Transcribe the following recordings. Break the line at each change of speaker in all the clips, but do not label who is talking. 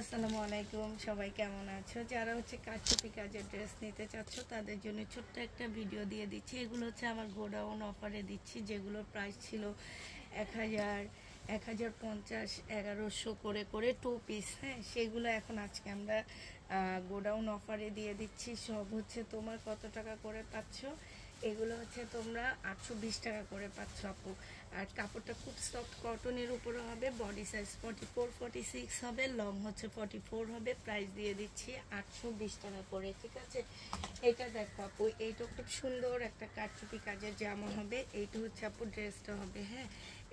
আসসালামু আলাইকুম, সবাই কেমন আছো? যারা কারচুপি কাজের ড্রেস নিতে চাচ্ছ তাদের জন্য ছোট্ট একটা ভিডিও দিয়ে দিচ্ছি। এগুলো আমার গোডাউন অফারে দিচ্ছি, যেগুলোর প্রাইস ছিল 1000, 1050, 1100 করে করে 2 পিস। হ্যাঁ, সেগুলো এখন আজকে আমরা গোডাউন অফারে দিয়ে দিচ্ছি। সব তোমার কত টাকা করে পাচ্ছ? এগুলো তোমরা 820 টাকা করে পাচ্ছ আপু। আর কাপড়টা খুব সফট কটনের উপরে হবে, বডি সাইজ 44, 46 হবে, লং 44 হবে। প্রাইস দিয়ে দিচ্ছি 820 টাকা করে, ঠিক আছে? এটা দেখো আপু, এইটা খুব সুন্দর একটা কারচুপি কাজের জামা হবে। এইটা আপু ড্রেসটা হবে। হ্যাঁ,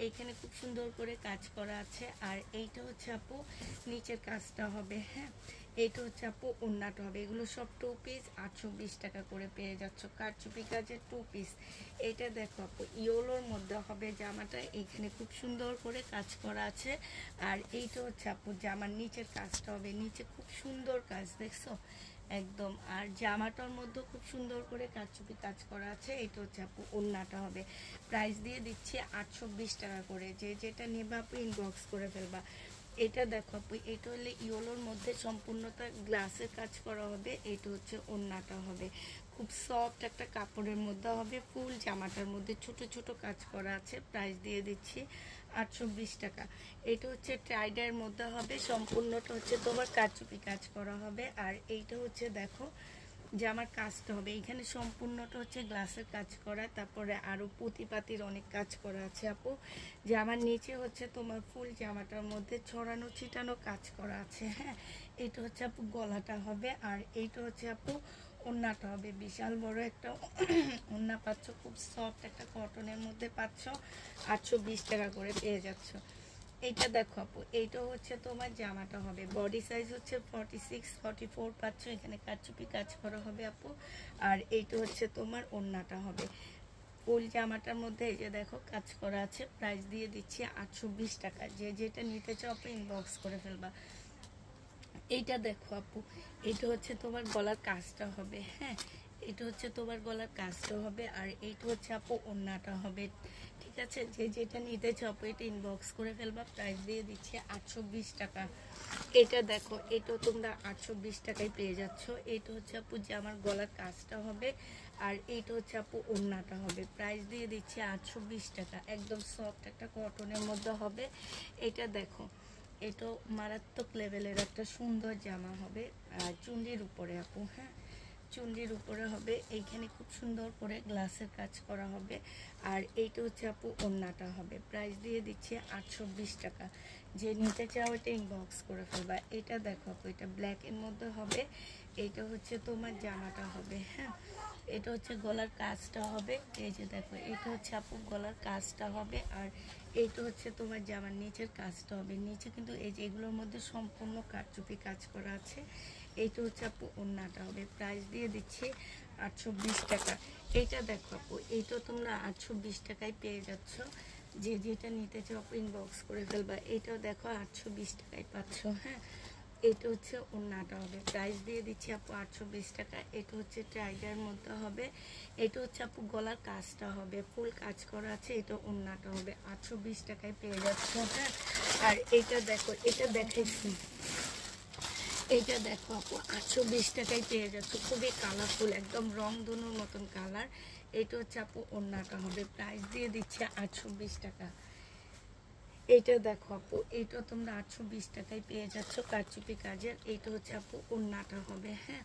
এইখানে খুব সুন্দর করে কাজ করা আছে। আর এইটা আপু নিচের কাজটা হবে। হ্যাঁ, এইটা আপু ওড়নাটা হবে। এগুলো সব 2 পিস 820 টাকা করে পেয়ে যাচ্ছ, কারচুপি কাজের 2 পিস। এইটা দেখো আপু ইয়েলোর মধ্যে হবে জামাটা, এখানে খুব সুন্দর করে কাজ করা আছে। আর এইটা আপু জামার নিচের কাজটা হবে, নিচে খুব সুন্দর কাজ দেখছো একদম। আর জামাটার মধ্যে খুব সুন্দর করে কারচুপি কাজ করা আছে। এটা আপু ওড়নাটা হবে। প্রাইস দিয়ে দিচ্ছি 820 টাকা করে। যে যেটা নেবা আপু ইনবক্স করে ফেলবা। এটা দেখো আপু, এটা হলে ইয়েলোর মধ্যে সম্পূর্ণটা গ্লাসের কাজ করা হবে। এটা ওড়নাটা হবে, খুব সফট একটা কাপড়ের মধ্যে হবে। ফুল জামাটার মধ্যে ছোট ছোট কাজ করা আছে। প্রাইস দিয়ে দিচ্ছি 820 টাকা। এটা ট্রাইডার মধ্যে হবে, সম্পূর্ণটা তোমার কারচুপি কাজ করা হবে। আর এইটা দেখো জামার কাজটা হবে, এখানে সম্পূর্ণটা গ্লাসের কাজ করা। তারপরে আরো পুঁতিপাতির অনেক কাজ করা আছে আপু। জামার নিচে তোমার ফুল জামাটার মধ্যে ছড়ানো ছিটানো কাজ করা আছে। হ্যাঁ, এটা আপু গলাটা হবে। আর এইটা আপু ওড়নাটা হবে। বিশাল বড় একটা ওড়না পাচ্ছ, খুব সফট একটা কটনের মধ্যে পাচ্ছ। 820 টাকা করে পেয়ে যাচ্ছ। এইটা দেখো আপু, এইটা তোমার জামাটা হবে। বডি সাইজ 46, 44 পাচ্ছ। এখানে কারচুপি কাজ করা হবে আপু। আর এইটা তোমার ওড়নাটা হবে। ফুল জামাটার মধ্যে এই যে দেখো কাজ করা আছে। প্রাইস দিয়ে দিচ্ছি 820 টাকা। যে যেটা নিতে চাও আপু ইনবক্স করে ফেলবা। এইটা দেখো আপু, এটা তোমার গলার কাজটা হবে। হ্যাঁ, এটা তোমার গলার কাজটা হবে। আর এইটা আপু ওড়নাটা হবে, ঠিক আছে? যে যেটা নিতে চাও আপু এটা ইনবক্স করে ফেলবা। প্রাইস দিয়ে দিচ্ছি 820 টাকা। এটা দেখো, এটা তোমরা 820 টাকায় পেয়ে যাচ্ছ। এটা আপু যে আমার গলার কাজটা হবে। আর এইটা আপু ওড়নাটা হবে। প্রাইস দিয়ে দিচ্ছি 820 টাকা। একদম সফট একটা কটনের মধ্যে হবে। এটা দেখো, এটা মারাত্মক লেভেলের একটা সুন্দর জামা হবে। আর চুন্ডির উপরে আপু, হ্যাঁ চুন্ডির উপরে হবে। এইখানে খুব সুন্দর করে গ্লাসের কাজ করা হবে। আর এইটা আপু ওড়নাটা হবে। প্রাইস দিয়ে দিচ্ছি 820 টাকা। যে নিতে চাও এটা ইনবক্স করে ফেলবা। এটা দেখো আপু, এটা ব্ল্যাকের মধ্যে হবে। এইটা তোমার জামাটা হবে। হ্যাঁ, এটা গলার কাজটা হবে। এই যে দেখো, এটা আপু গলার কাজটা হবে। আর এইটা তোমার জামার নিচের কাজটা হবে। নিচে কিন্তু এই যে এগুলোর মধ্যে সম্পূর্ণ কারচুপি কাজ করা আছে। এইটা আপু ওড়নাটা হবে। প্রাইস দিয়ে দিচ্ছি 820 টাকা। এইটা দেখো আপু, এইটা তোমরা 820 টাকায় পেয়ে যাচ্ছ। যে যেটা নিতে চাও আপু ইনবক্স করে ফেলবা। এটাও দেখো 820 টাকায় পাচ্ছ। হ্যাঁ, এটা ওড়নাটা হবে। প্রাইস দিয়ে দিচ্ছি আপু 820 টাকা। এটা ট্রাইডার মধ্যে হবে। এটা আপু গলার কাজটা হবে, ফুল কাজ করা আছে। এটা ওড়নাটা হবে। 820 টাকায় পেয়ে যাচ্ছ। হ্যাঁ, আর এটা দেখো, এটা দেখাইছি, এইটা দেখো আপু 820 টাকায় পেয়ে যাচ্ছ। খুবই কালারফুল, একদম রং ধনুর মতন কালার। এটা আপু ওড়নাটা হবে। প্রাইস দিয়ে দিচ্ছে 820 টাকা। এইটা দেখো আপু, এইটা তোমরা 820 টাকায় পেয়ে যাচ্ছ কারচুপি কাজের। এইটা আপু ওড়নাটা হবে। হ্যাঁ,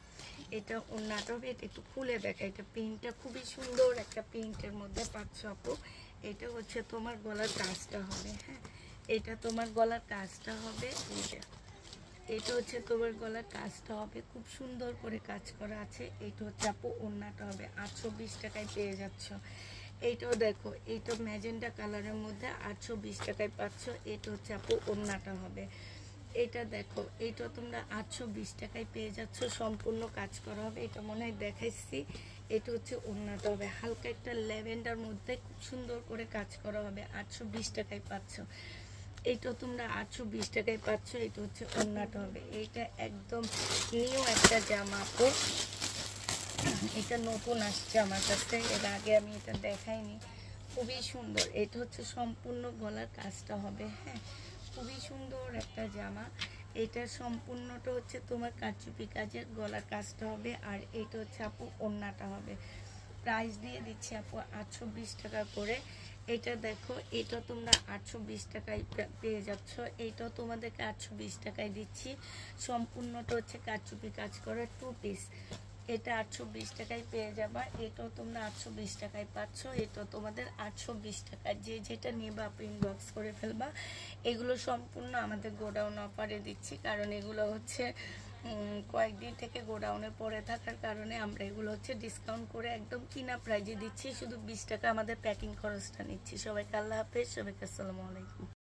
এটা ওড়নাটা হবে। এটা একটু খুলে দেখা, এটা প্রিন্টটা খুবই সুন্দর একটা প্রিন্টের মধ্যে পাচ্ছ আপু। এটা তোমার গলার কাজটা হবে। হ্যাঁ, এটা তোমার গলার কাজটা হবে। এটা তোমার গলার কাজটা হবে, খুব সুন্দর করে কাজ করা আছে। এটা আপু ওড়নাটা হবে। 820 টাকায় পেয়ে যাচ্ছ। এইটাও দেখো, এইটা ম্যাজেন্ডা কালারের মধ্যে 820 টাকায় পাচ্ছ। এটা আপু ওড়নাটা হবে। এটা দেখো, এইটা তোমরা 820 টাকায় পেয়ে যাচ্ছ। সম্পূর্ণ কাজ করা হবে। এটা মনে হয় দেখাইছি। এটা ওড়নাটা হবে। হালকা একটা ল্যাভেন্ডার মধ্যে খুব সুন্দর করে কাজ করা হবে। 820 টাকায় পাচ্ছ। এইটা তোমরা 820 টাকায় পাচ্ছ। এটা ওড়নাটা হবে। এইটা একদম নিউ একটা জামা আপু, এটা নতুন আসছে আমার কাছে, এর আগে আমি এটা দেখাইনি। খুবই সুন্দর। এটা সম্পূর্ণ গলার কাজটা হবে। হ্যাঁ, খুবই সুন্দর একটা জামা। এটা সম্পূর্ণটা হচ্ছে তোমার কারচুপি কাজের, গলার কাজটা হবে, আর এটা হচ্ছে আপু ওড়নাটা হবে। প্রাইস দিয়ে দিচ্ছি আপু 820 টাকা করে। এটা দেখো, এটা তোমরা 820 টাকায় পেয়ে যাচ্ছ, এইটাও তোমাদেরকে 820 টাকায় দিচ্ছি। সম্পূর্ণটা হচ্ছে কারচুপি কাজ করা 2 পিস, এটা 820 টাকায় পেয়ে যাবা। এটাও তোমরা 820 টাকায় পাচ্ছ, এটাও তোমাদের 820 টাকায়। যে যেটা নিবা আপু ইনবক্স করে ফেলবা। এগুলো সম্পূর্ণ আমাদের গোডাউন অফারে দিচ্ছি, কারণ এগুলো হচ্ছে কয়েকদিন থেকে গোডাউনে পড়ে থাকার কারণে আমরা এগুলো হচ্ছে ডিসকাউন্ট করে একদম কিনা প্রাইজে দিচ্ছি। শুধু 20 টাকা আমাদের প্যাকিং খরচটা নিচ্ছি। সবাইকে আল্লাহ হাফেজ, সবাইকে আসসালামু আলাইকুম।